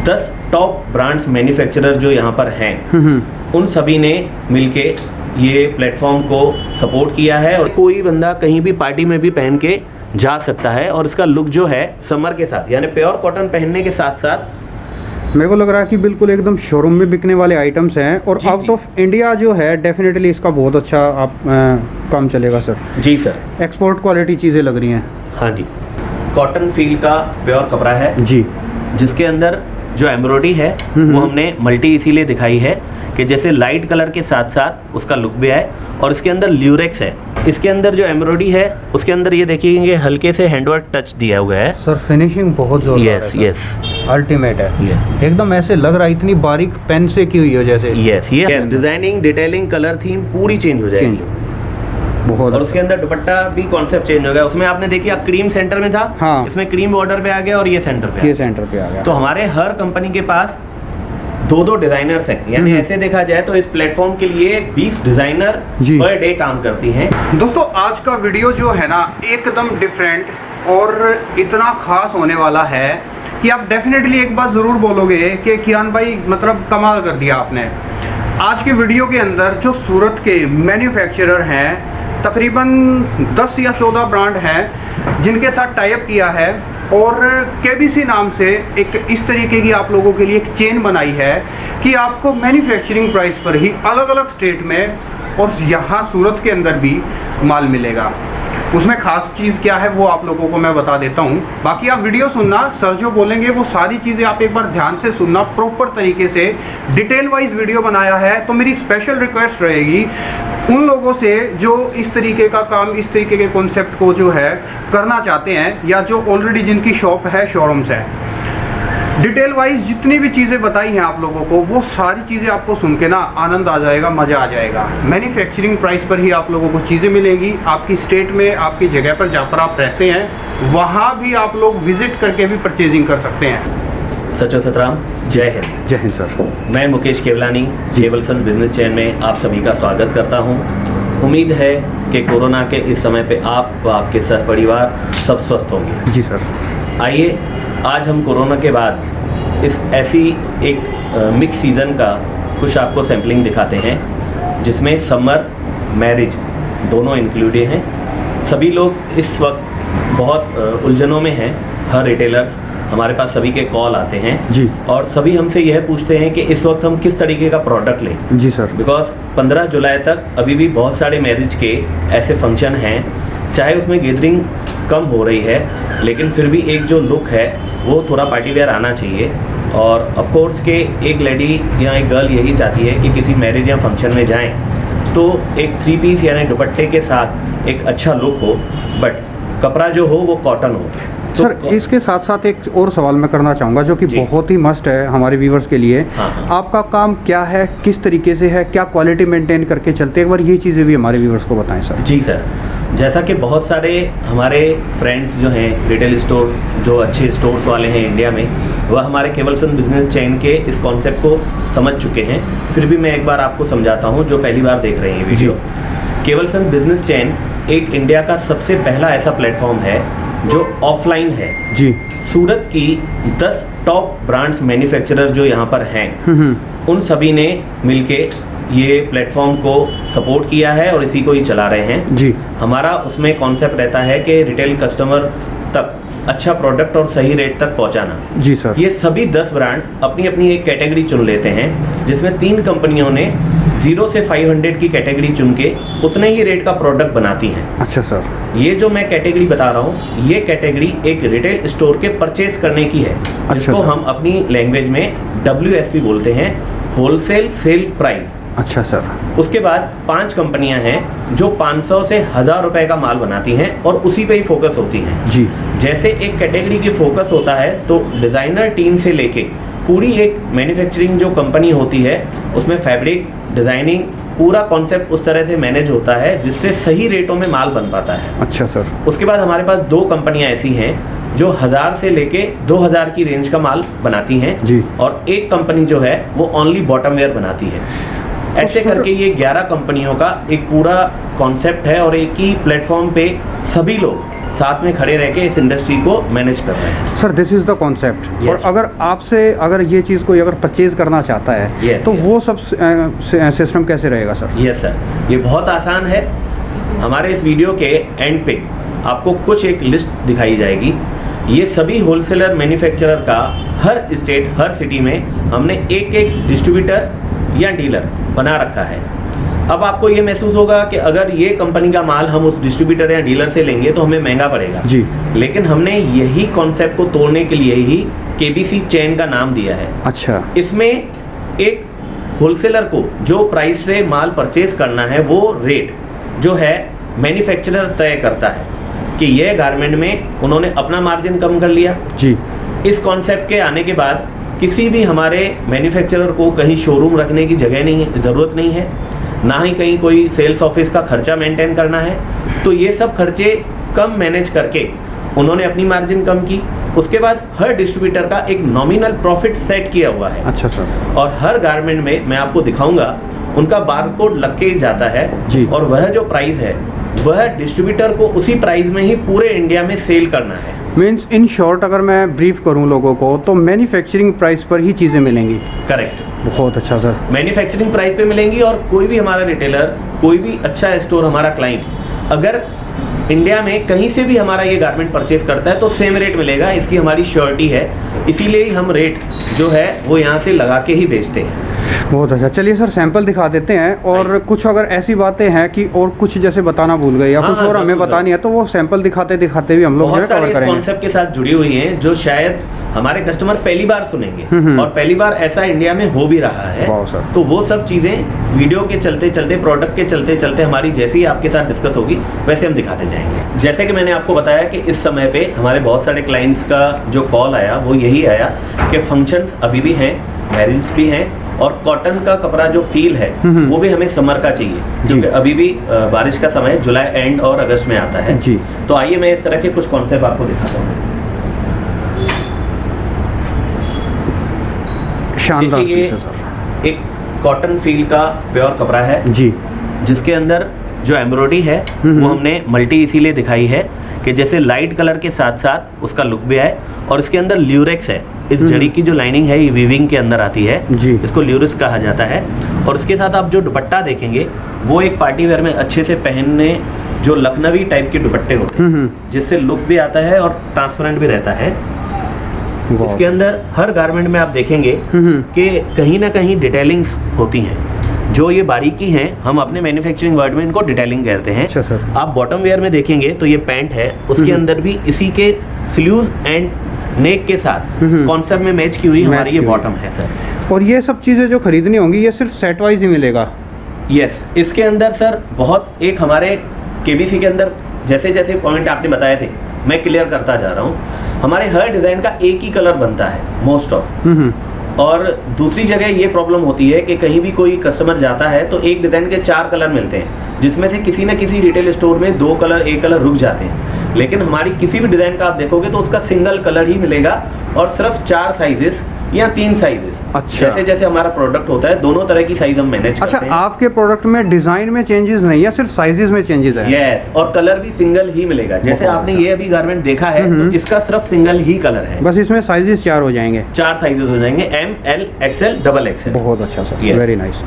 10 top brands manufacturer जो यहाँ पर हैं, उन सभी ने मिलके ये प्लेटफॉर्म को सपोर्ट किया है और कोई बंदा कहीं भी पार्टी में भी पहन के जा सकता है। और इसका लुक जो है समर के साथ, यानी प्योर कॉटन पहनने के साथ साथ मेरे को लग रहा है कि बिल्कुल एकदम शोरूम में बिकने वाले आइटम्स हैं और आउट ऑफ इंडिया जो है डेफिनेटली इसका बहुत अच्छा आप काम चलेगा सर। जी सर, एक्सपोर्ट क्वालिटी चीज़ें लग रही हैं। हाँ जी, कॉटन फील का प्योर कपड़ा है जी, जिसके अंदर जो एम्ब्रॉयडरी है वो हमने मल्टी इसीलिए दिखाई है कि जैसे लाइट कलर के साथ साथ उसका लुक भी है। और इसके अंदर ल्यूरेक्स है, इसके अंदर जो एम्ब्रॉयडरी है उसके अंदर ये देखिए हल्के से हैंडवर्क टच दिया हुआ है सर। फिनिशिंग बहुत जोरदार है। यस अल्टीमेट है। यस, एकदम ऐसे लग रहा है इतनी बारीक पेन से की हुई हो जैसे। यस, ये डिजाइनिंग, डिटेलिंग, कलर थीम पूरी चेंज हो जाएगी। बहुत। और उसके अंदर दुपट्टा भी कॉन्सेप्ट चेंज हो गया। उसमें आपने देखिए क्रीम सेंटर में था, हाँ, इसमें क्रीम बॉर्डर पे आ गया और ये सेंटर पे आ गया। तो हमारे हर कंपनी के पास दो डिजाइनर्स हैं, यानी ऐसे देखा जाए तो इस प्लेटफॉर्म के लिए 20 डिजाइनर पर डे काम करती हैं। दोस्तों आज का वीडियो जो है ना एकदम डिफरेंट और इतना खास होने वाला है कि आप डेफिनेटली एक बात ज़रूर बोलोगे कि कियान भाई मतलब कमाल कर दिया आपने। आज के वीडियो के अंदर जो सूरत के मैन्युफैक्चरर हैं, तकरीबन 10 या 14 ब्रांड हैं जिनके साथ टाई अप किया है और केबीसी नाम से एक इस तरीके की आप लोगों के लिए एक चेन बनाई है कि आपको मैन्युफैक्चरिंग प्राइस पर ही अलग अलग स्टेट में और यहाँ सूरत के अंदर भी माल मिलेगा। उसमें खास चीज़ क्या है वो आप लोगों को मैं बता देता हूँ। बाकी आप वीडियो सुनना, सर जो बोलेंगे वो सारी चीज़ें आप एक बार ध्यान से सुनना, प्रॉपर तरीके से डिटेल वाइज वीडियो बनाया है। तो मेरी स्पेशल रिक्वेस्ट रहेगी उन लोगों से जो इस तरीके का काम, इस तरीके के कॉन्सेप्ट को जो है करना चाहते हैं या जो ऑलरेडी जिनकी शॉप है, शोरूम्स है, डिटेल वाइज जितनी भी चीज़ें बताई हैं आप लोगों को वो सारी चीज़ें आपको सुन के ना आनंद आ जाएगा, मज़ा आ जाएगा। मैन्युफैक्चरिंग प्राइस पर ही आप लोगों को चीज़ें मिलेंगी। आपकी स्टेट में, आपकी जगह पर जहाँ पर आप रहते हैं वहाँ भी आप लोग विजिट करके भी परचेजिंग कर सकते हैं। सचो सतराम, जय हिंद। जय हिंद सर। मैं मुकेश केवलानी केवलसन बिजनेस चैन में आप सभी का स्वागत करता हूँ। उम्मीद है कि कोरोना के इस समय पे आप व आपके सहपरिवार सब स्वस्थ होंगे। जी सर। आइए आज हम कोरोना के बाद इस ऐसी एक मिक्स सीज़न का कुछ आपको सैम्पलिंग दिखाते हैं जिसमें समर, मैरिज दोनों इंक्लूडेड हैं। सभी लोग इस वक्त बहुत उलझनों में हैं। हर रिटेलर्स, हमारे पास सभी के कॉल आते हैं जी, और सभी हमसे यह पूछते हैं कि इस वक्त हम किस तरीके का प्रोडक्ट लें। जी सर। बिकॉज 15 जुलाई तक अभी भी बहुत सारे मैरिज के ऐसे फंक्शन हैं, चाहे उसमें गैदरिंग कम हो रही है लेकिन फिर भी एक जो लुक है वो थोड़ा पार्टी वेयर आना चाहिए। और ऑफ कोर्स के एक लेडी या एक गर्ल यही चाहती है कि किसी मैरिज या फंक्शन में जाएं तो एक 3 पीस यानी दुपट्टे के साथ एक अच्छा लुक हो, बट कपड़ा जो हो वो कॉटन हो। तो सर इसके साथ साथ एक और सवाल मैं करना चाहूँगा जो कि बहुत ही मस्ट है हमारे व्यूवर्स के लिए। आपका काम क्या है, किस तरीके से है, क्या क्वालिटी मेंटेन करके चलते हैं, एक बार ये चीज़ें भी हमारे व्यूवर्स को बताएं सर। जी सर, जैसा कि बहुत सारे हमारे फ्रेंड्स जो हैं रिटेल स्टोर, जो अच्छे स्टोर्स वाले हैं इंडिया में, वह हमारे केवलसन बिजनेस चैन के इस कॉन्सेप्ट को समझ चुके हैं। फिर भी मैं एक बार आपको समझाता हूँ जो पहली बार देख रहे हैं ये वीडियो। केवलसन बिजनेस चैन एक इंडिया का सबसे पहला ऐसा प्लेटफॉर्म है जो ऑफलाइन है। जी, सूरत की 10 टॉप ब्रांड्स मैन्युफैक्चरर जो यहाँ पर हैं, उन सभी ने मिलके ये प्लेटफॉर्म को सपोर्ट किया है और इसी को ही चला रहे हैं। जी, हमारा उसमें कॉन्सेप्ट रहता है कि रिटेल कस्टमर तक अच्छा प्रोडक्ट और सही रेट तक पहुंचाना। जी सर। ये सभी 10 ब्रांड अपनी अपनी एक कैटेगरी चुन लेते हैं जिसमें 3 कंपनियों ने 0 से 500 की कैटेगरी चुन के उतने ही रेट का प्रोडक्ट बनाती हैं। अच्छा सर। ये जो मैं कैटेगरी बता रहा हूँ ये कैटेगरी एक रिटेल स्टोर के परचेज करने की है, जिसको हम अपनी लैंग्वेज में WSP बोलते हैं, होलसेल सेल प्राइस। अच्छा सर। उसके बाद 5 कंपनियां हैं जो 500 से 1000 रुपए का माल बनाती हैं और उसी पे ही फोकस होती हैं। जी, जैसे एक कैटेगरी की फोकस होता है तो डिज़ाइनर टीम से लेके पूरी एक मैन्युफैक्चरिंग जो कंपनी होती है उसमें फैब्रिक डिज़ाइनिंग पूरा कॉन्सेप्ट उस तरह से मैनेज होता है जिससे सही रेटों में माल बन पाता है। अच्छा सर। उसके बाद हमारे पास 2 कंपनियां ऐसी हैं जो 1000 से लेके 2000 की रेंज का माल बनाती हैं। जी। और एक कंपनी जो है वो ओनली बॉटम वेयर बनाती है। ऐसे करके ये 11 कंपनियों का एक पूरा कॉन्सेप्ट है और एक ही प्लेटफॉर्म पे सभी लोग साथ में खड़े रह के इस इंडस्ट्री को मैनेज कर रहे हैं। Sir this is the concept. Yes. और अगर आपसे अगर ये चीज़ कोई अगर परचेज करना चाहता है Yes, तो yes. वो सब सिस्टम कैसे रहेगा सर? यस सर, ये बहुत आसान है। हमारे इस वीडियो के एंड पे आपको कुछ एक लिस्ट दिखाई जाएगी। ये सभी होलसेलर मैन्युफैक्चरर का हर स्टेट हर सिटी में हमने एक एक डिस्ट्रीब्यूटर या डीलर बना रखा है। अब आपको ये महसूस होगा कि अगर ये कंपनी का माल हम उस डिस्ट्रीब्यूटर या डीलर से लेंगे तो हमें महंगा पड़ेगा जी, लेकिन हमने यही कॉन्सेप्ट को तोड़ने के लिए ही केबीसी चेन का नाम दिया है। अच्छा, इसमें एक होलसेलर को जो प्राइस से माल परचेज करना है वो रेट जो है मैन्युफैक्चरर तय करता है कि ये गारमेंट में उन्होंने अपना मार्जिन कम कर लिया। जी, इस कॉन्सेप्ट के आने के बाद किसी भी हमारे मैन्युफैक्चरर को कहीं शोरूम रखने की जगह नहीं है, ज़रूरत नहीं है, ना ही कहीं कोई सेल्स ऑफिस का खर्चा मेंटेन करना है। तो ये सब खर्चे कम मैनेज करके उन्होंने अपनी मार्जिन कम की। उसके बाद हर डिस्ट्रीब्यूटर का एक नॉमिनल प्रॉफिट सेट किया हुआ है। अच्छा सर। और हर गारमेंट में मैं आपको दिखाऊंगा उनका बारकोड लग के जाता है जी। और वह जो प्राइस है वह डिस्ट्रीब्यूटर को उसी प्राइस में ही पूरे इंडिया में सेल करना है। मीन्स इन शॉर्ट अगर मैं ब्रीफ करूं लोगों को तो मैन्युफैक्चरिंग प्राइस पर ही चीज़ें मिलेंगी। करेक्ट, बहुत अच्छा सर। मैन्युफैक्चरिंग प्राइस पे मिलेंगी और कोई भी हमारा रिटेलर, कोई भी अच्छा स्टोर, हमारा क्लाइंट अगर इंडिया में कहीं से भी हमारा ये गारमेंट परचेज करता है तो सेम रेट मिलेगा, इसकी हमारी श्योरिटी है। इसीलिए ही हम रेट जो है वो यहाँ से लगा के ही बेचते हैं। बहुत अच्छा, चलिए सर सैंपल दिखा देते हैं। और कुछ अगर ऐसी बातें हैं कि और कुछ जैसे बताना भूल गए या हाँ, कुछ और हाँ, हमें बतानी है तो वो सैंपल दिखाते दिखाते भी हम लोग बहुत सारे कवर इस करेंगे। कॉन्सेप्ट के साथ जुड़ी हुई हैं जो शायद हमारे कस्टमर पहली बार सुनेंगे और पहली बार ऐसा इंडिया में हो भी रहा है। वाह सर। तो वो सब चीजें वीडियो के चलते चलते, प्रोडक्ट के चलते चलते हमारी जैसे ही आपके साथ डिस्कस होगी वैसे हम दिखाते जाएंगे। जैसे कि मैंने आपको बताया कि इस समय पे हमारे बहुत सारे क्लाइंट्स का जो कॉल आया वो यही आया कि फंक्शंस अभी भी हैं, मैरिज भी हैं और कॉटन का कपड़ा जो फील है वो भी हमें समर का चाहिए क्योंकि अभी भी बारिश का समय जुलाई एंड और अगस्त में आता है जी। तो आइए मैं इस तरह के कुछ कॉन्सेप्ट आपको दिखाता हूँ। शानदार देखिए, ये पीस है सर। एक कॉटन फील का प्योर कपड़ा है जी, जिसके अंदर जो एम्ब्रॉयडरी है वो हमने मल्टी इसीलिए दिखाई है कि जैसे लाइट कलर के साथ साथ उसका लुक भी है। और इसके अंदर ल्यूरेक्स है, इस जड़ी की जो लाइनिंग है ये वीविंग के अंदर आती है जी। इसको ल्यूरेक्स कहा जाता है। और इसके साथ आप जो दुपट्टा देखेंगे वो एक पार्टी वेयर में अच्छे से पहनने जो लखनवी टाइप के दुपट्टे होते हैं जिससे लुक भी आता है और ट्रांसपेरेंट भी रहता है। इसके अंदर हर गारमेंट में आप देखेंगे कि कहीं ना कहीं डिटेलिंग्स होती हैं जो ये बारीकी हैं, हम अपने मैन्युफैक्चरिंग वर्ड में इनको डिटेलिंग कहते हैं। अच्छा सर। आप बॉटम वेयर में देखेंगे तो ये पैंट है, उसके अंदर भी इसी के स्लीव्स एंड नेक के साथ कॉन्सेप्ट में मैच की हुई हमारी ये बॉटम है सर। और ये सब चीज़ें जो खरीदनी होंगी ये सिर्फ सेट वाइज ही मिलेगा? यस, इसके अंदर सर बहुत एक हमारे केबीसी के अंदर जैसे जैसे पॉइंट आपने बताए थे मैं क्लियर करता जा रहा हूँ। हमारे हर डिज़ाइन का एक ही कलर बनता है मोस्ट ऑफ। और दूसरी जगह ये प्रॉब्लम होती है कि कहीं भी कोई कस्टमर जाता है तो एक डिज़ाइन के 4 कलर मिलते हैं जिसमें से किसी न किसी रिटेल स्टोर में 2 कलर 1 कलर रुक जाते हैं। लेकिन हमारी किसी भी डिज़ाइन का आप देखोगे तो उसका सिंगल कलर ही मिलेगा और सिर्फ 4 साइजेस या 3 साइजेस। अच्छा। जैसे जैसे हमारा प्रोडक्ट होता है दोनों तरह की साइज हम मैनेज करते अच्छा, हैं। आपके प्रोडक्ट में डिजाइन में चेंजेस नहीं है, सिर्फ साइजेस में चेंजेस है? यस, और कलर भी सिंगल ही मिलेगा। जैसे बहुत आपने अच्छा। ये अभी गारमेंट देखा है तो इसका सिर्फ सिंगल ही कलर है। बस इसमें साइजेस 4 हो जाएंगे? 4 साइजेस हो जाएंगे, M, L, XL, double XL. बहुत अच्छा सर, Yes. Very nice.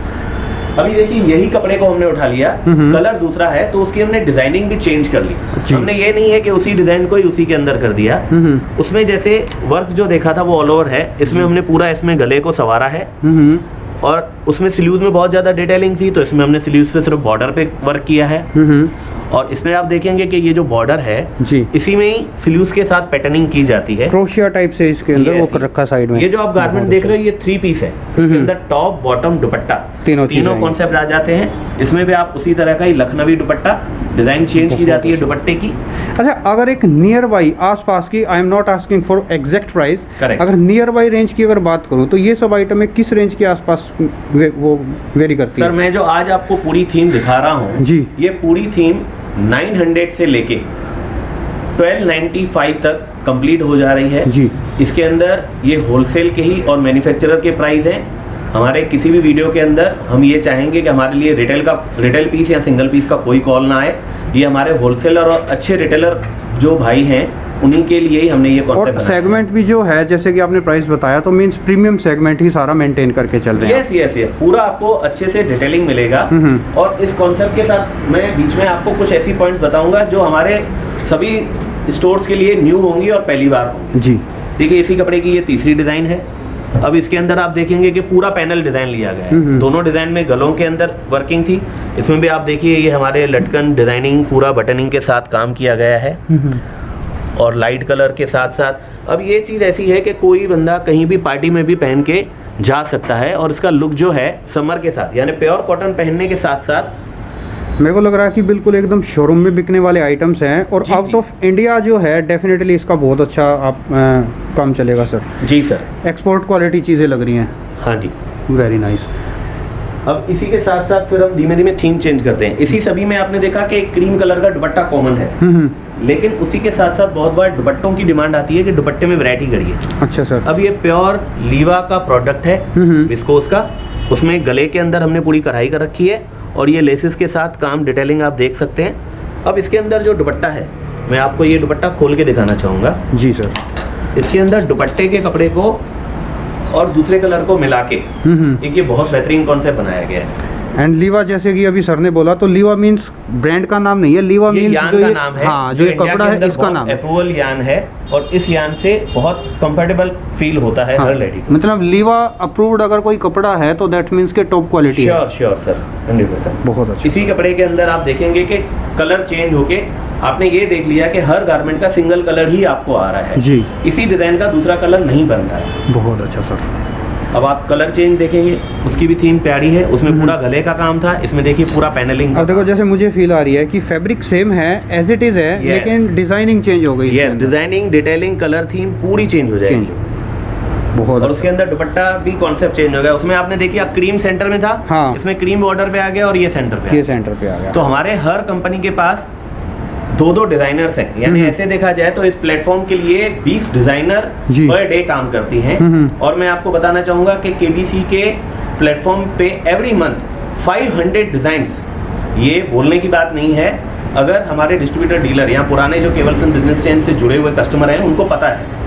अभी देखिए यही कपड़े को हमने उठा लिया, कलर दूसरा है तो उसकी हमने डिजाइनिंग भी चेंज कर ली। जी। हमने ये नहीं है कि उसी डिजाइन को ही उसी के अंदर कर दिया। उसमें जैसे वर्क जो देखा था वो ऑल ओवर है, इसमें हमने पूरा इसमें गले को संवारा है और उसमें स्लीव्स में बहुत ज्यादा डिटेलिंग थी तो इसमें हमने स्लीव्स पे सिर्फ बॉर्डर पे वर्क किया है। और इसमें आप देखेंगे कि ये जो बॉर्डर है जी, इसी में ही स्लीव्स के साथ पैटर्निंग की जाती है। क्रोशिया टाइप से इसके अंदर Yes, वो कर रखा साइड में। ये जो आप गारमेंट देख रहे हो ये 3 पीस है, इसके अंदर टॉप, बॉटम, दुपट्टा तीनों चीजें हैं। कॉन्सेप्ट आ जाते हैं। इसमें भी आप उसी तरह का ही लखनवी दुपट्टा, डिजाइन चेंज की जाती है दुपट्टे की। अच्छा, अगर एक नियर बाई आसपास की, I am not asking for exact price, Correct. अगर नियर बाई रेंज की अगर बात करूं तो ये सब आइटमें किस रेंज के आसपास वो वेरी करती सर है? मैं जो आज आपको पूरी थीम दिखा रहा हूँ जी। ये पूरी थीम 900 से लेके 1295 तक कंप्लीट हो जा रही है जी। इसके अंदर ये होलसेल के ही और मैन्युफैक्चरर के प्राइस हैं हमारे किसी भी वीडियो के अंदर हम ये चाहेंगे कि हमारे लिए रिटेल पीस या सिंगल पीस का कोई कॉल ना आए। ये हमारे होलसेलर और अच्छे रिटेलर जो भाई हैं उन्हीं के लिए ही हमने ये कॉन्सेप्ट और सेगमेंट भी जो है, जैसे कि आपने प्राइस बताया, तो मींस प्रीमियम सेगमेंट ही सारा मेंटेन करके चल रहे हैं। यस पूरा आपको अच्छे से डिटेलिंग मिलेगा। और इस कॉन्सेप्ट के साथ मैं बीच में आपको कुछ ऐसी पॉइंट्स बताऊंगा जो हमारे सभी स्टोर्स के लिए न्यू होंगी और पहली बार होंगी। जी देखिए, इसी कपड़े की ये तीसरी डिजाइन है। अब इसके अंदर आप देखेंगे कि पूरा पैनल डिजाइन लिया गया है। दोनों डिजाइन में गलों के अंदर वर्किंग थी, इसमें भी आप देखिए ये हमारे लटकन डिजाइनिंग पूरा बटनिंग के साथ काम किया गया है और लाइट कलर के साथ साथ। अब ये चीज़ ऐसी है कि कोई बंदा कहीं भी पार्टी में भी पहन के जा सकता है और इसका लुक जो है समर के साथ, यानी प्योर कॉटन पहनने के साथ साथ मेरे को लग रहा है कि बिल्कुल एकदम शोरूम में बिकने वाले आइटम्स हैं। और आउट ऑफ इंडिया जो है डेफिनेटली इसका बहुत अच्छा आप काम चलेगा सर। जी सर, एक्सपोर्ट क्वालिटी चीज़ें लग रही हैं। हाँ जी, वेरी नाइस। अब इसी के साथ साथ फिर हम धीमे धीमे थीम चेंज करते हैं। इसी सभी में आपने देखा कि एक क्रीम कलर का दुपट्टा कॉमन है, लेकिन उसी के साथ साथ बहुत बार दुपट्टों की डिमांड आती है कि दुपट्टे में वैरायटी करिए। अच्छा सर। अब ये प्योर लीवा का प्रोडक्ट है, विस्कोस का। उसमें गले के अंदर हमने पूरी कढ़ाई कर रखी है और ये लेसेस के साथ काम डिटेलिंग आप देख सकते हैं। अब इसके अंदर जो दुपट्टा है, मैं आपको ये दुपट्टा खोल के दिखाना चाहूँगा। जी सर। इसके अंदर दुपट्टे के कपड़े को और दूसरे कलर को मिला के एक ये बहुत बेहतरीन कॉन्सेप्ट बनाया गया है। एंड लीवा, जैसे कि अभी सर ने बोला, तो लीवा मींस ब्रांड का नाम नहीं है, लीवा मींस यान जो का ये नाम है। हाँ, जो ये कपड़ा है इसका नाम है। अप्रूवल यान है और इस यान से बहुत कंफर्टेबल फील होता है हर लेडी को। मतलब लीवा अप्रूव्ड अगर कोई कपड़ा है तो दैट मींस के टॉप क्वालिटी है। Sure sir, 100%। बहुत अच्छा। इसी कपड़े के अंदर आप देखेंगे कि कलर चेंज होके आपने ये देख लिया कि हर गारमेंट का सिंगल कलर ही आपको आ रहा है जी। इसी डिजाइन का दूसरा कलर नहीं बनता है। बहुत अच्छा सर। अब आप कलर चेंज देखेंगे, उसकी भी थीम प्यारी है। उसमें पूरा गले का काम था, इसमें देखिए पूरा पैनलिंग। अब देखो, जैसे मुझे फील आ रही है कि फैब्रिक सेम है, एज इट इज है, लेकिन डिजाइनिंग चेंज हो गई। Yes, designing, detailing, colour theme पूरी चेंज हो जाएगी। बहुत। और उसके अंदर दुपट्टा भी कॉन्सेप्ट चेंज हो गया। उसमें आपने देखिए क्रीम सेंटर में था, हाँ। इसमें क्रीम बॉर्डर पे आ गया और ये सेंटर पे आ गया। तो हमारे हर कंपनी के पास दो डिजाइनर्स हैं, यानी ऐसे देखा जाए तो इस प्लेटफॉर्म के लिए 20 डिजाइनर पर डे काम करती हैं। और मैं आपको बताना चाहूंगा कि केबीसी के प्लेटफॉर्म पे एवरी मंथ 500 डिजाइन्स, ये बोलने की बात नहीं है। अगर हमारे डिस्ट्रीब्यूटर डीलर या पुराने जो केवलसन बिजनेस चेन से जुड़े हुए कस्टमर हैं उनको पता है,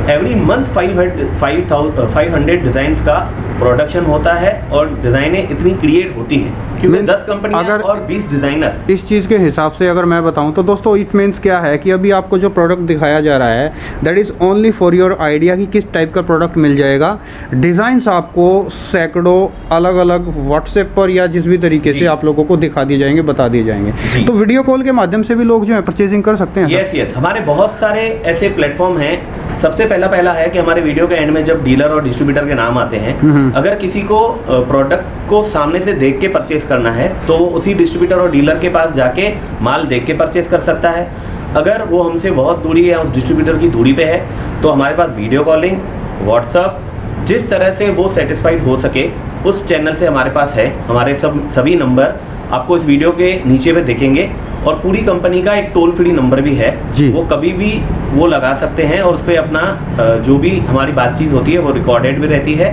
एवरी मंथ 500 डिजाइन्स का प्रोडक्शन होता है और डिजाइनें इतनी क्रिएट होती हैं क्योंकि 10 कंपनियां और 20 डिजाइनर। इस चीज़ के हिसाब से अगर मैं बताऊं तो दोस्तों, इट मीन्स क्या है कि अभी आपको जो प्रोडक्ट दिखाया जा रहा है that is only for your idea कि किस टाइप का प्रोडक्ट मिल जाएगा। डिज़ाइंस आपको सैकड़ों अलग अलग व्हाट्सएप पर या जिस भी तरीके से आप लोगों को दिखा दिए जाएंगे, बता दिए जाएंगे। तो वीडियो कॉल के माध्यम से भी लोग जो है परचेजिंग कर सकते हैं। यस, हमारे बहुत सारे ऐसे प्लेटफॉर्म हैं। सबसे पहला है कि हमारे वीडियो के एंड में जब डीलर और डिस्ट्रीब्यूटर के नाम आते हैं, अगर किसी को प्रोडक्ट को सामने से देख के परचेस करना है तो वो उसी डिस्ट्रीब्यूटर और डीलर के पास जाके माल देख के परचेस कर सकता है। अगर वो हमसे बहुत दूरी है, उस डिस्ट्रीब्यूटर की दूरी पे है, तो हमारे पास वीडियो कॉलिंग, व्हाट्सअप, जिस तरह से वो सेटिस्फाइड हो सके उस चैनल से हमारे पास है। हमारे सभी नंबर आपको इस वीडियो के नीचे पे दिखेंगे और पूरी कंपनी का एक टोल फ्री नंबर भी है, वो कभी भी वो लगा सकते हैं और उस पर अपना जो भी हमारी बातचीत होती है वो रिकॉर्डेड भी रहती है।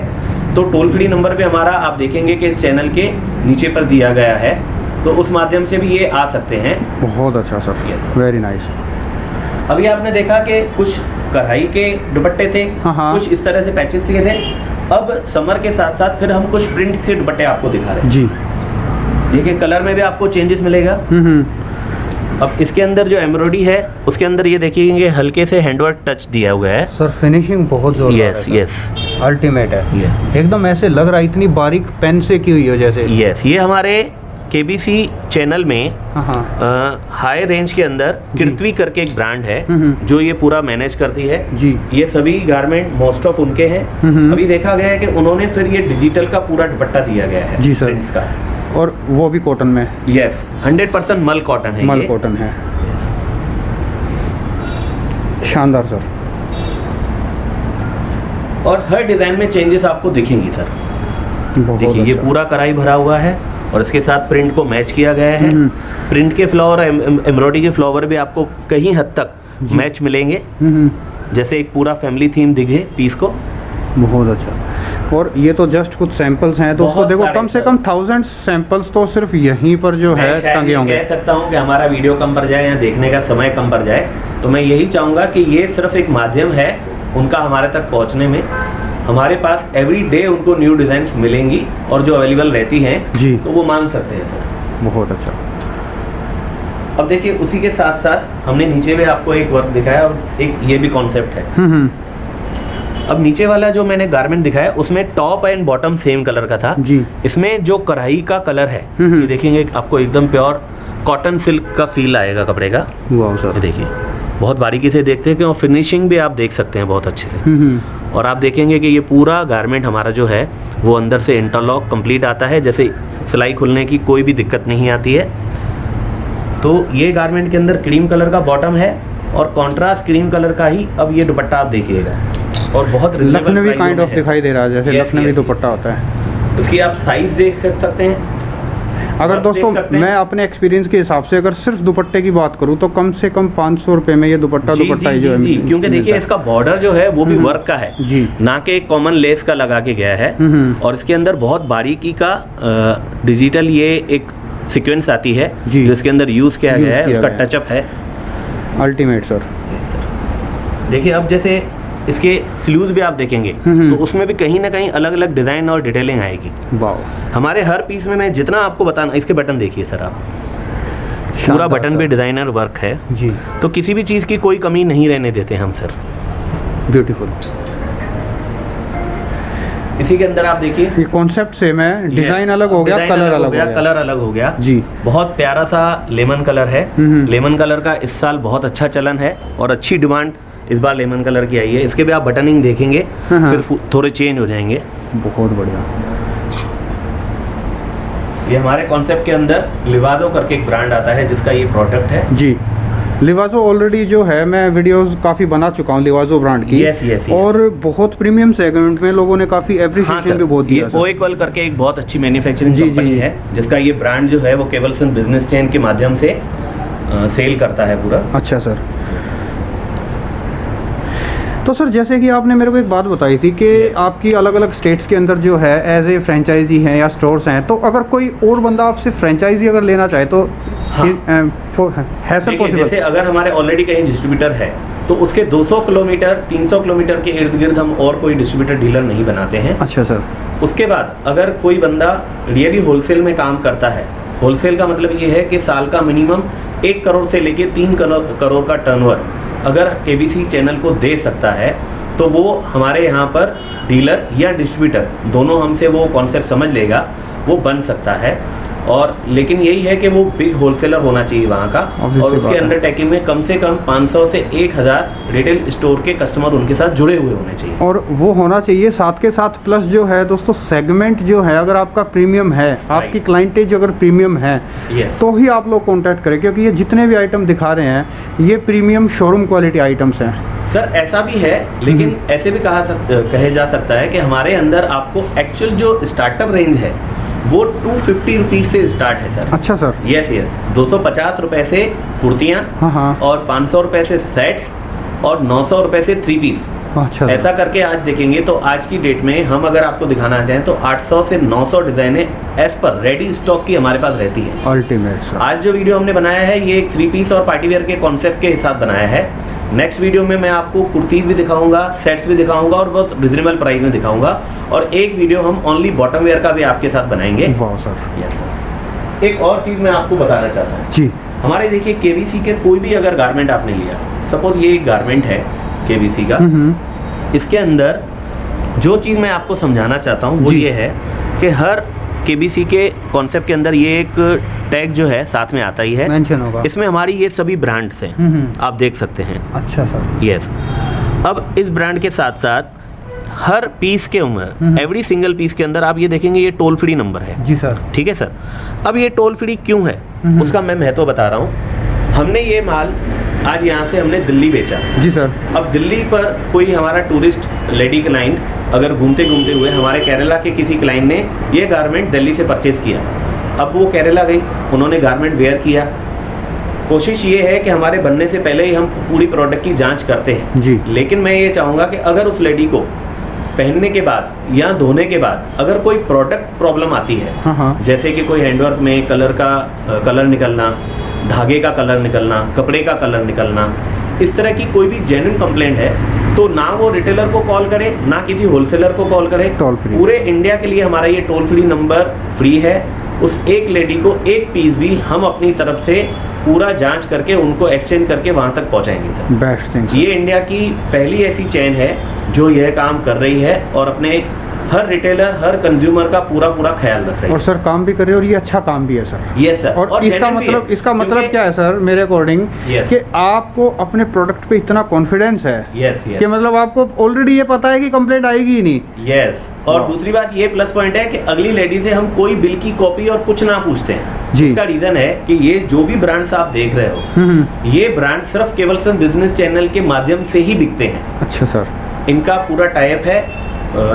तो टोल फ्री नंबर भी हमारा आप देखेंगे कि इस चैनल के नीचे पर दिया गया है, तो उस माध्यम से भी ये आ सकते हैं। बहुत अच्छा सर, वेरी नाइस। अभी आपने देखा कि कुछ कढ़ाई के दुपट्टे थे, कुछ इस तरह से पैचेस के थे। अब समर के साथ साथ फिर हम कुछ प्रिंट से दुपट्टे आपको दिखा रहे हैं। जी देखिए, कलर में भी आपको चेंजेस मिलेगा। अब इसके अंदर जो एम्ब्रॉयडरी है उसके अंदर ये देखिए हल्के से हैंडवर्क टच दिया हुआ है। सर फिनिशिंग बहुत जोरदार है। यस, अल्टीमेट है। एकदम ऐसे लग रहा है इतनी बारीक पेन से की हुई हो जैसे। यस, ये हमारे केबीसी चैनल में हाई रेंज के अंदर कीर्ति करके एक ब्रांड है जो ये पूरा मैनेज करती है जी। ये सभी गारमेंट मोस्ट ऑफ उनके हैं। अभी देखा गया है कि उन्होंने फिर ये डिजिटल का पूरा दुपट्टा दिया गया है जी सर, प्रिंट्स का, और वो भी कॉटन में। यस, 100% मल कॉटन है। मल कॉटन है, शानदार सर। और हर डिजाइन में चेंजेस आपको दिखेंगी सर। देखिए, ये पूरा कढ़ाई भरा हुआ है और इसके साथ प्रिंट को मैच किया गया है। प्रिंट के फ्लावर, एम्ब्रॉयडरी के फ्लावर भी आपको कहीं हद तक मैच मिलेंगे, जैसे एक पूरा फैमिली थीम दिखे पीस को। बहुत अच्छा। और ये तो जस्ट कुछ सैंपल्स हैं, तो उसको बहुत देखो सारे कम से सर। कम 1000 सैंपल्स तो सिर्फ यहीं पर जो है मैं शायद टंगे ये होंगे। कह सकता हूँ कि हमारा वीडियो कम पड़ जाए या देखने का समय कम पड़ जाए, तो मैं यही चाहूँगा कि ये सिर्फ एक माध्यम है उनका हमारे तक पहुँचने में। हमारे पास एवरी डे उनको न्यू डिज़ाइंस मिलेंगी और जो अवेलेबल रहती हैं जी। तो वो मांग सकते हैं सर। बहुत अच्छा। अब देखिए उसी के साथ साथ हमने नीचे में आपको एक वर्क दिखाया और एक ये भी कॉन्सेप्ट है। अब नीचे वाला जो मैंने गारमेंट दिखाया उसमें top and bottom same colour का था जी। इसमें जो कढ़ाई का कलर है ये देखेंगे आपको एकदम प्योर कॉटन सिल्क का फील आएगा कपड़े का। वाह ये सर। देखिए बहुत बारीकी से देखते हैं कि और फिनिशिंग भी आप देख सकते हैं बहुत अच्छे से। और आप देखेंगे कि ये पूरा गारमेंट हमारा जो है वो अंदर से इंटरलॉक कंप्लीट आता है, जैसे सिलाई खुलने की कोई भी दिक्कत नहीं आती है। तो ये गारमेंट के अंदर क्रीम कलर का बॉटम है और कॉन्ट्रास्ट क्रीम कलर का ही अब ये दुपट्टा आप देखिएगा और बहुत reasonable लखनवी प्राइस काइंड में ऑफ है। दिखाई दे रहा है, जैसे Yes, लखनवी yes, दुपट्टा yes, होता है। इसकी आप साइज देख सकते हैं। अगर आप दोस्तों देख सकते हैं। मैं अपने एक्सपीरियंस के हिसाब से अगर सिर्फ दुपट्टे की बात करूं तो कम से कम 500 रुपए में ये दुपट्टा जी, दुपट्टा जी, ही जो है जी, क्योंकि देखिए इसका बॉर्डर जो है वो भी वर्क का है जी। ना कि एक कॉमन लेस का लगा के गया है। और इसके अंदर बहुत बारीकी का डिजिटल ये एक सीक्वेंस आती है जी। जो इसके अंदर यूज किया गया है, किया उसका गया है। टचअप है। Ultimate sir. देखिए अब जैसे इसके स्लीव्स भी आप देखेंगे तो उसमें भी कहीं ना कहीं अलग अलग डिजाइन और डिटेलिंग आएगी। वाह। हमारे हर पीस में मैं जितना आपको बताना, इसके बटन देखिए सर आप, पूरा शानदार बटन सर। भी डिजाइनर वर्क है, जी। तो किसी भी चीज की कोई कमी नहीं रहने देते हम सर। ब्यूटीफुल। इसी के अंदर आप देखिए ये कॉन्सेप्ट सेम है, डिजाइन अलग हो गया, डिजाइन कलर अलग हो गया। कलर अलग हो गया जी। बहुत प्यारा सा लेमन कलर है। लेमन कलर का इस साल बहुत अच्छा चलन है और अच्छी डिमांड इस बार लेमन कलर की आई है। इसके भी आप बटनिंग देखेंगे फिर थोड़े चेंज हो जाएंगे। बहुत बढ़िया। ये हमारे कॉन्सेप्ट के अंदर लिवादो करके एक ब्रांड आता है जिसका ये प्रोडक्ट है। जी। लिवाजो ऑलरेडी जो है मैं वीडियोस काफ़ी बना चुका हूँ लिवाजो ब्रांड की। Yes, yes, yes. और बहुत प्रीमियम सेगमेंट में लोगों ने काफ़ी एप्रिसिएशन भी बहुत ये दिया सर। ओएक्वल करके एक बहुत अच्छी मैन्युफैक्चरिंग जी, कंपनी जी। है जिसका ये ब्रांड जो है वो केवलसन बिजनेस चेन के माध्यम से सेल करता है पूरा। अच्छा सर। तो सर जैसे कि आपने मेरे को एक बात बताई थी कि आपकी अलग अलग स्टेट्स के अंदर जो है एज ए फ्रेंचाइजी हैं या स्टोर्स हैं, तो अगर कोई और बंदा आपसे फ्रेंचाइजी अगर लेना चाहे तो हाँ। है सर देखिए, पॉसिबल? जैसे अगर हमारे ऑलरेडी कहीं डिस्ट्रीब्यूटर है तो उसके 200 किलोमीटर 300 किलोमीटर के इर्द गिर्द हम और कोई डिस्ट्रीब्यूटर डीलर नहीं बनाते हैं। अच्छा सर। उसके बाद अगर कोई बंदा रियली होलसेल में काम करता है, होलसेल का मतलब ये है कि साल का मिनिमम 1 करोड़ से लेके 3 करोड़ का टर्नओवर अगर केबीसी चैनल को दे सकता है तो वो हमारे यहाँ पर डीलर या डिस्ट्रीब्यूटर दोनों हमसे वो कॉन्सेप्ट समझ लेगा, वो बन सकता है। और लेकिन यही है कि वो बिग होलसेलर होना चाहिए वहाँ का Obviously और उसके बात है। अंडरटेकिंग में कम से कम 500 से 1000 रिटेल स्टोर के कस्टमर उनके साथ जुड़े हुए होने चाहिए। और वो होना चाहिए साथ के साथ प्लस जो है दोस्तों सेगमेंट जो है अगर आपका प्रीमियम है, आपकी क्लाइंटेज अगर प्रीमियम है Yes. तो ही आप लोग कांटेक्ट करें, क्योंकि ये जितने भी आइटम दिखा रहे हैं ये प्रीमियम शोरूम क्वालिटी आइटम्स हैं। सर ऐसा भी है, लेकिन ऐसे भी कहे जा सकता है कि हमारे अंदर आपको एक्चुअल जो स्टार्टअप रेंज है वो 250 रुपीज से स्टार्ट है सर। अच्छा सर। यस यस 250 रुपए से कुर्तियाँ हाँ हाँ। और 500 रुपए से सेट्स और 900 रुपए से 3 पीस। अच्छा सर। ऐसा करके आज देखेंगे तो आज की डेट में हम अगर आपको दिखाना चाहें तो 800 से 900 डिजाइनें एज पर रेडी स्टॉक की हमारे पास रहती हैं। Ultimate sir. आज जो वीडियो हमने बनाया है ये एक 3 पीस और पार्टी वेयर के कॉन्सेप्ट के हिसाब बनाया है। नेक्स्ट वीडियो में मैं आपको कुर्तीज भी दिखाऊंगा, सेट्स भी दिखाऊंगा और बहुत रिजनेबल प्राइस में दिखाऊंगा। और एक वीडियो हम ओनली बॉटम वेयर का भी आपके साथ बनाएंगे। वाह सर। Yes sir. एक और चीज़ मैं आपको बताना चाहता हूँ। जी। हमारे देखिए केबीसी के कोई भी अगर गारमेंट आपने लिया, सपोज ये एक गारमेंट है केबीसी का, इसके अंदर जो चीज़ मैं आपको समझाना चाहता हूँ वो जी। ये है कि हर केबीसी के कॉन्सेप्ट के अंदर ये एक टैग जो है साथ में आता ही है, मेंशन होगा। इसमें हमारी ये सभी ब्रांड्स हैं, आप देख सकते हैं। अच्छा सर। यस। अब इस ब्रांड के साथ साथ हर पीस के ऊपर एवरी सिंगल पीस के अंदर आप ये देखेंगे ये टोल फ्री नंबर है। जी सर। ठीक है सर। अब ये टोल फ्री क्यों है उसका मैं महत्व बता रहा हूँ। हमने ये माल आज यहाँ से हमने दिल्ली बेचा। जी सर। अब दिल्ली पर कोई हमारा टूरिस्ट लेडी क्लाइंट अगर घूमते घूमते हुए हमारे केरला के किसी क्लाइंट ने ये गारमेंट दिल्ली से परचेज किया, अब वो केरला गई, उन्होंने गारमेंट वेयर किया। कोशिश ये है कि हमारे बनने से पहले ही हम पूरी प्रोडक्ट की जांच करते हैं जी। लेकिन मैं ये चाहूँगा कि अगर उस लेडी को पहनने के बाद या धोने के बाद अगर कोई प्रोडक्ट प्रॉब्लम आती है, हाँ हाँ, जैसे कि कोई हैंडवर्क में कलर निकलना, धागे का कलर निकलना, कपड़े का कलर निकलना, इस तरह की कोई भी जेन्युइन कंप्लेंट है, तो ना वो रिटेलर को कॉल करे, ना किसी होलसेलर को कॉल करे। टोल फ्री, पूरे इंडिया के लिए हमारा ये टोल फ्री नंबर फ्री है। उस एक लेडी को एक पीस भी हम अपनी तरफ से पूरा जांच करके उनको एक्सचेंज करके वहां तक पहुंचाएंगे सर। Best thing. ये इंडिया की पहली ऐसी चेन है जो यह काम कर रही है और अपने हर रिटेलर, हर कंज्यूमर का पूरा ख्याल रख रही है। और सर काम भी कर रही है और ये अच्छा काम भी है सर। Yes sir. और इसका मतलब क्या है सर मेरे अकॉर्डिंग, Yes. कि आपको अपने प्रोडक्ट पे इतना कॉन्फिडेंस है यस कि मतलब आपको ऑलरेडी ये पता है कि कंप्लेंट आएगी ही नहीं। यस। और हाँ। दूसरी बात ये प्लस पॉइंट है कि अगली लेडी से हम कोई बिल की कॉपी और कुछ ना पूछते हैं। जी। इसका रीजन है कि ये जो भी ब्रांड्स आप देख रहे हो, ये ब्रांड सिर्फ केवल सिर्फ बिजनेस चैनल के माध्यम से ही बिकते हैं। अच्छा सर। इनका पूरा टाइप है,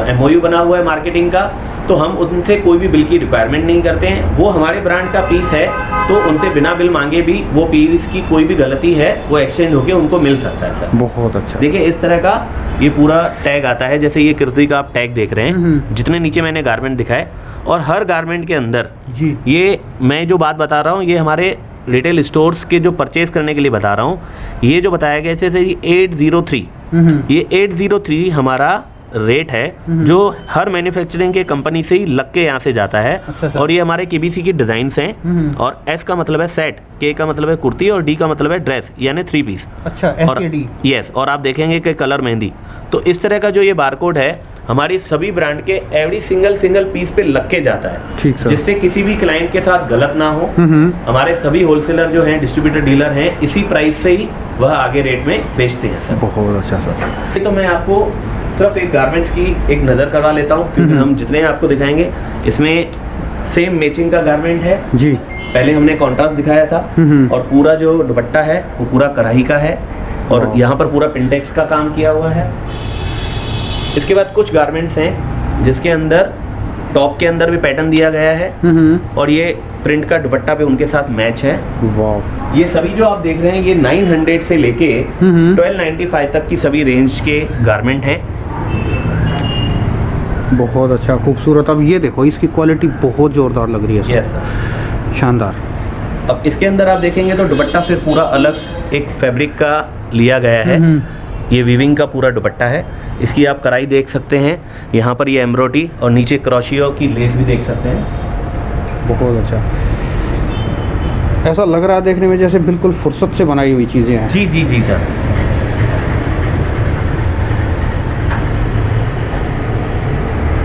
MOU बना हुआ है मार्केटिंग का, तो हम उनसे कोई भी बिल की रिक्वायरमेंट नहीं करते हैं। वो हमारे ब्रांड का पीस है तो उनसे बिना बिल मांगे भी वो पीस की कोई भी गलती है वो एक्सचेंज होके उनको मिल सकता है सर। बहुत अच्छा। देखिए इस तरह का ये पूरा टैग आता है, जैसे ये किर्ती का आप टैग देख रहे हैं, जितने नीचे मैंने गारमेंट दिखाए, और हर गारमेंट के अंदर जी, ये मैं जो बात बता रहा हूँ ये हमारे रिटेल स्टोर्स के जो परचेज करने के लिए बता रहा हूँ। ये जो बताया गया जैसे ये 803, ये 803 हमारा रेट है जो हर मैन्युफैक्चरिंग के कंपनी से ही लग के यहाँ से जाता है। अच्छा। और ये हमारे KBC की डिजाइन्स हैं। और S का मतलब है सेट, K का मतलब है कुर्ती और D का मतलब है ड्रेस, यानी 3 पीस। अच्छा, और यस, और आप देखेंगे कि कलर मेहंदी। तो इस तरह का जो ये बारकोड है हमारी सभी ब्रांड के एवरी सिंगल पीस पे लग के जाता है, ठीक सर। जिससे किसी भी क्लाइंट के साथ गलत ना हो। हमारे सभी होलसेलर जो हैं, डिस्ट्रीब्यूटर डीलर हैं, इसी प्राइस से ही वह आगे रेट में बेचते हैं सर। बहुत अच्छा सर। तो मैं आपको सिर्फ एक गारमेंट्स की एक नज़र करवा लेता हूँ, क्योंकि हम जितने आपको दिखाएंगे इसमें सेम मैचिंग का गारमेंट है जी। पहले हमने कॉन्ट्रास्ट दिखाया था, और पूरा जो दुपट्टा है वो पूरा कढ़ाई का है, और यहाँ पर पूरा पिंटेक्स का काम किया हुआ है। इसके बाद कुछ गारमेंट्स हैं जिसके अंदर टॉप के अंदर भी पैटर्न दिया गया है, और ये प्रिंट का दुपट्टा भी उनके साथ मैच है। वाह। ये सभी जो आप देख रहे हैं ये 900 से लेके 1295 तक की सभी रेंज के गारमेंट हैं। बहुत अच्छा, खूबसूरत। अब ये देखो, इसकी क्वालिटी बहुत जोरदार लग रही है। यस सर, शानदार। अब इसके अंदर आप देखेंगे तो दुपट्टा फिर पूरा अलग एक फैब्रिक का लिया गया है। ये वीविंग का पूरा दुपट्टा है। इसकी आप कढ़ाई देख सकते हैं, यहाँ पर ये एम्ब्रॉयडरी और नीचे क्रोशियो की लेस भी देख सकते हैं। बहुत अच्छा। ऐसा लग रहा है देखने में जैसे बिल्कुल फुर्सत से बनाई हुई चीज़ें हैं। जी जी जी सर।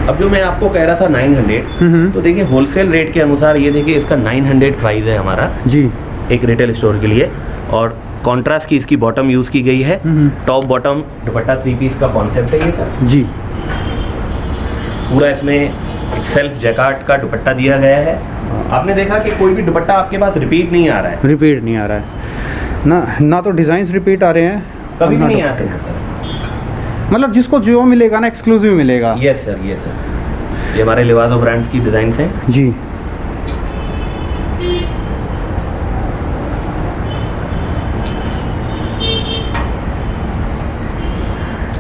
अब जो मैं आपको कह रहा था 900, तो देखिए होलसेल रेट के अनुसार ये देखिए इसका 900 प्राइस है हमारा जी, एक रिटेल स्टोर के लिए। और कॉन्ट्रास्ट की इसकी बॉटम यूज़ की गई है, टॉप बॉटम दुपट्टा 3 पीस का कॉन्सेप्ट है ये सर जी। पूरा इसमें एक सेल्फ जैकार्ड का दुपट्टा दिया गया है। आपने देखा कि कोई भी दुपट्टा आपके पास रिपीट नहीं आ रहा है, रिपीट नहीं आ रहा है ना तो डिज़ाइंस रिपीट आ रहे हैं, कभी भी ना नहीं तो- आते हैं सर। मतलब जिसको जो मिलेगा ना एक्सक्लूसिव मिलेगा। Yes sir, yes sir. ये हमारे लिवाजो ब्रांड्स की डिजाइन्स हैं जी।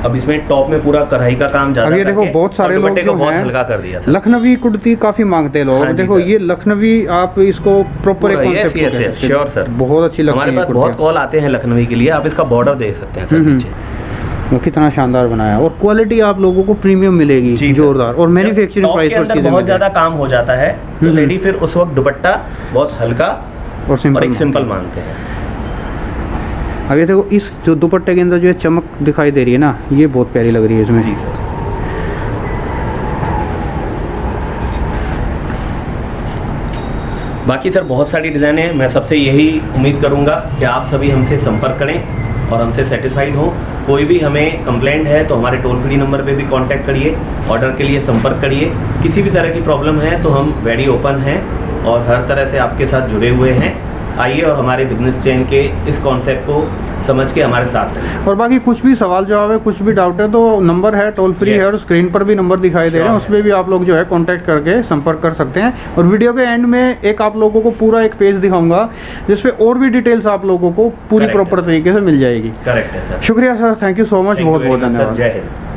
अब इसमें टॉप में पूरा कढ़ाई का काम ज्यादा अब ये देखो करके बहुत सारे और लोग दुपट्टे जो को बहुत हैं हल्का कर दिया सर। लखनवी कुर्ती काफी मांगते हैं लोग। हाँ जी देखो सर। ये लखनवी, आप इसको प्रॉपर एक yes concept yes yes, sure sir. बहुत अच्छी हमारे लखनवी पास बहुत कुर्ती। कॉल आते हैं लखनवी के लिए। आप इसका बॉर्डर देख सकते हैं सर नीचे। वो कितना शानदार बनाया है। और क्वालिटी आप लोगों को प्रीमियम मिलेगी, जी सर। जोरदार। और मैन्युफैक्चरिंग टॉप प्राइस के पर अंदर चीजें बहुत मिलेगी। ज्यादा काम हो जाता है, तो लेडी फिर उस वक्त दुपट्टा बहुत हल्का और एक सिंपल मांगते हैं। अब ये देखो, इस जो दुपट्टे के अंदर जो है चमक दिखाई दे रही है ना, ये बहुत प्यारी लग रही है इसमें। जी सर। बाकी सर बहुत सारी डिज़ाइन है। मैं सबसे यही उम्मीद करूंगा कि आप सभी हमसे संपर्क करें और हमसे सेटिस्फाइड हो। कोई भी हमें कंप्लेंट है तो हमारे टोल फ्री नंबर पे भी कांटेक्ट करिए, ऑर्डर के लिए संपर्क करिए। किसी भी तरह की प्रॉब्लम है तो हम वेरी ओपन हैं और हर तरह से आपके साथ जुड़े हुए हैं। आइए और हमारे बिजनेस चेन के इस कॉन्सेप्ट को समझ के हमारे साथ रहें। और बाकी कुछ भी सवाल जवाब है, कुछ भी डाउट है, तो नंबर है, टोल फ्री Yes. है, और स्क्रीन पर भी नंबर दिखाई दे रहे हैं, Sure. उसमें भी आप लोग जो है कांटेक्ट करके संपर्क कर सकते हैं। और वीडियो के एंड में एक आप लोगों को पूरा एक पेज दिखाऊंगा जिसपे और भी डिटेल्स आप लोगों को पूरी Correct प्रॉपर है। तरीके से मिल जाएगी। करेक्ट है सर। शुक्रिया sir, thank you so much, बहुत बहुत Thank you very much, धन्यवाद। सर। जय हिंद।